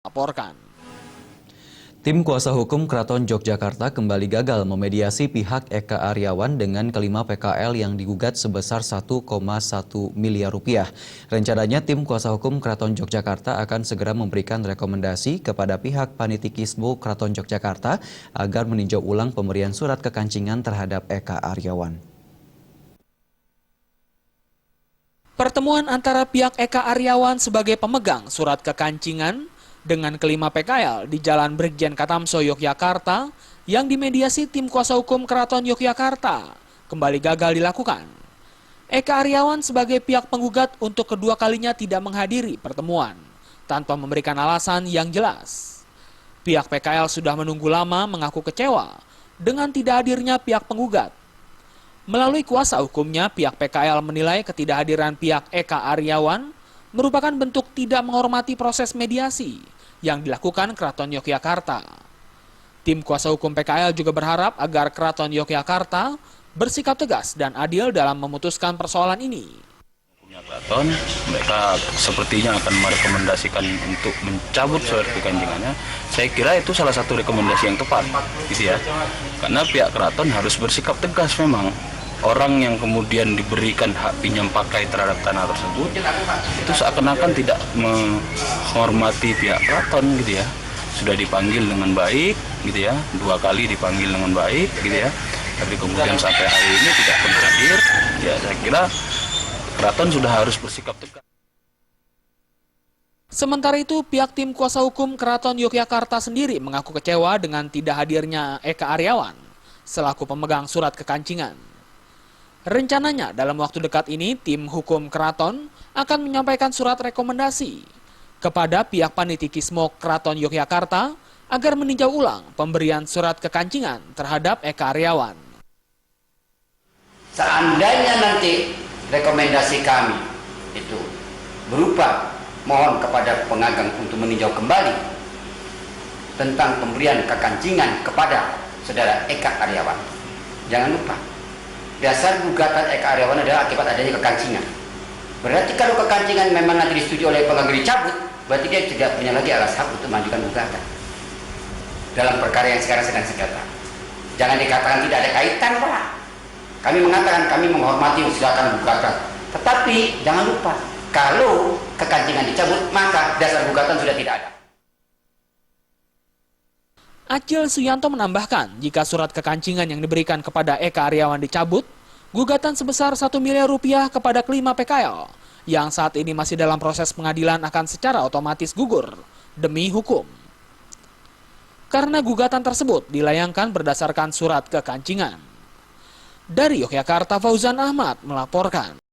Laporkan. Tim kuasa hukum Keraton Yogyakarta kembali gagal memediasi pihak Eka Aryawan dengan kelima PKL yang digugat sebesar 1,1 miliar rupiah. Rencananya tim kuasa hukum Keraton Yogyakarta akan segera memberikan rekomendasi kepada pihak Panitikismo Keraton Yogyakarta agar meninjau ulang pemberian surat kekancingan terhadap Eka Aryawan. Pertemuan antara pihak Eka Aryawan sebagai pemegang surat kekancingan dengan kelima PKL di Jalan Brigjen Katamso, Yogyakarta yang dimediasi tim kuasa hukum Keraton Yogyakarta kembali gagal dilakukan. Eka Aryawan sebagai pihak penggugat untuk kedua kalinya tidak menghadiri pertemuan tanpa memberikan alasan yang jelas. Pihak PKL sudah menunggu lama mengaku kecewa dengan tidak hadirnya pihak penggugat. Melalui kuasa hukumnya, pihak PKL menilai ketidakhadiran pihak Eka Aryawan merupakan bentuk tidak menghormati proses mediasi yang dilakukan Keraton Yogyakarta. Tim kuasa hukum PKL juga berharap agar Keraton Yogyakarta bersikap tegas dan adil dalam memutuskan persoalan ini. Keraton, mereka sepertinya akan merekomendasikan untuk mencabut surat kekancingannya. Saya kira itu salah satu rekomendasi yang tepat, gitu ya. Karena pihak Keraton harus bersikap tegas memang. Orang yang kemudian diberikan hak pinjam pakai terhadap tanah tersebut itu seakan-akan tidak menghormati pihak keraton, gitu ya. Sudah dipanggil dengan baik, gitu ya, 2 kali dipanggil dengan baik, gitu ya. Tapi kemudian sampai hari ini tidak pernah hadir. Ya, saya kira keraton sudah harus bersikap tegas. Sementara itu, pihak tim kuasa hukum Keraton Yogyakarta sendiri mengaku kecewa dengan tidak hadirnya Eka Aryawan selaku pemegang surat kekancingan. Rencananya dalam waktu dekat ini tim hukum Keraton akan menyampaikan surat rekomendasi kepada pihak Panitikismo Keraton Yogyakarta agar meninjau ulang pemberian surat kekancingan terhadap Eka Aryawan. Seandainya nanti rekomendasi kami itu berupa mohon kepada pengagang untuk meninjau kembali tentang pemberian kekancingan kepada saudara Eka Aryawan, jangan lupa dasar gugatan Eka Aryawan adalah akibat adanya kekancingan. Berarti kalau kekancingan memang nanti disetujui oleh penggugat dicabut, berarti dia tidak punya lagi alasan untuk mengajukan gugatan dalam perkara yang sekarang sedang sengketa. Jangan dikatakan tidak ada kaitan, Pak. Kami mengatakan kami menghormati silakan gugatan. Tetapi jangan lupa, kalau kekancingan dicabut, maka dasar gugatan sudah tidak ada. Acil Suyanto menambahkan, jika surat kekancingan yang diberikan kepada Eka Aryawan dicabut, gugatan sebesar 1 miliar rupiah kepada kelima PKL yang saat ini masih dalam proses pengadilan akan secara otomatis gugur demi hukum. Karena gugatan tersebut dilayangkan berdasarkan surat kekancingan. Dari Yogyakarta, Fauzan Ahmad melaporkan.